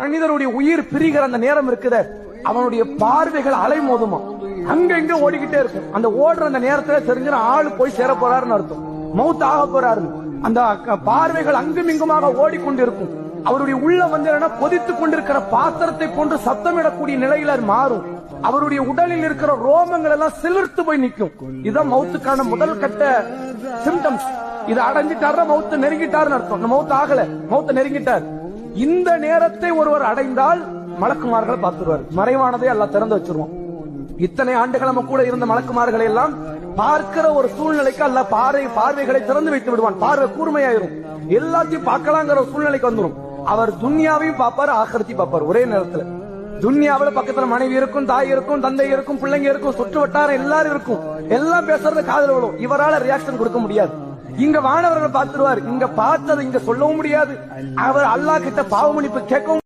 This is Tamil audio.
மனிதனுடைய உயிர் பிரிகிற அந்த நேரம் இருக்குத, அவனுடைய பார்வைகள் அலைமோதுமா, அங்க இங்க ஓடிக்கிட்டே இருக்கும். அந்த ஓடுற அந்த நேரத்துல தெரிஞ்ச ஆளு போய் சேர போறாருன்னு அர்த்தம், மௌத் ஆக போறாரு. அந்த பார்வைகள் அங்கும் இங்குமாக ஓடிக்கொண்டிருக்கும். அவருடைய உள்ள வந்து கொதித்துக் கொண்டிருக்கிற பாத்திரத்தை போன்று சத்தமிடக்கூடிய நிலையில மாறும். அவருடைய உடலில் இருக்கிற ரோமங்கள் எல்லாம் சிலிர்த்து போய் நிற்கும். இதான் மௌத்துக்கான முதல் கட்ட சிம்டம்ஸ். இதை அடைஞ்சிட்டாரு, மௌத்து நெருங்கிட்டாருன்னு அர்த்தம். மௌத்து ஆகல, மௌத்த நெருங்கிட்டார். இந்த நேரத்தை ஒருவர் அடைந்தால் மலக்குமார்களை பார்த்துருவார். மறைவானதை எல்லாம் திறந்து வச்சிருவோம். இத்தனை ஆண்டுகள் நம்ம கூட இருந்த மலக்குமார்களை எல்லாம் பார்க்கிற ஒரு சூழ்நிலைக்கு அல்ல பார்வைகளை திறந்து வைத்து விடுவான். பார்வை கூர்மையாயிரும், எல்லாத்தையும் பார்க்கலாங்கிற ஒரு சூழ்நிலைக்கு வந்துடும். அவர் துன்யாவையும் பார்ப்பாரு, ஆக்கிரத்தையும் பார்ப்பார் ஒரே நேரத்துல. துன்யாவில பக்கத்துல மனைவி இருக்கும், தாய் இருக்கும், தந்தை இருக்கும், பிள்ளைங்க இருக்கும், சுற்று வட்டாரம் எல்லாரும் இருக்கும். எல்லாம் பேசுறது காதல் விழும். இவரால ரியாக்ஷன் கொடுக்க முடியாது. இங்க வானவர்கள் பார்த்துருவார். இங்க பார்த்தது இங்க சொல்லவும் முடியாது. அவர் அல்லாஹ் கிட்ட பாவ மன்னிப்பு கேட்கவும்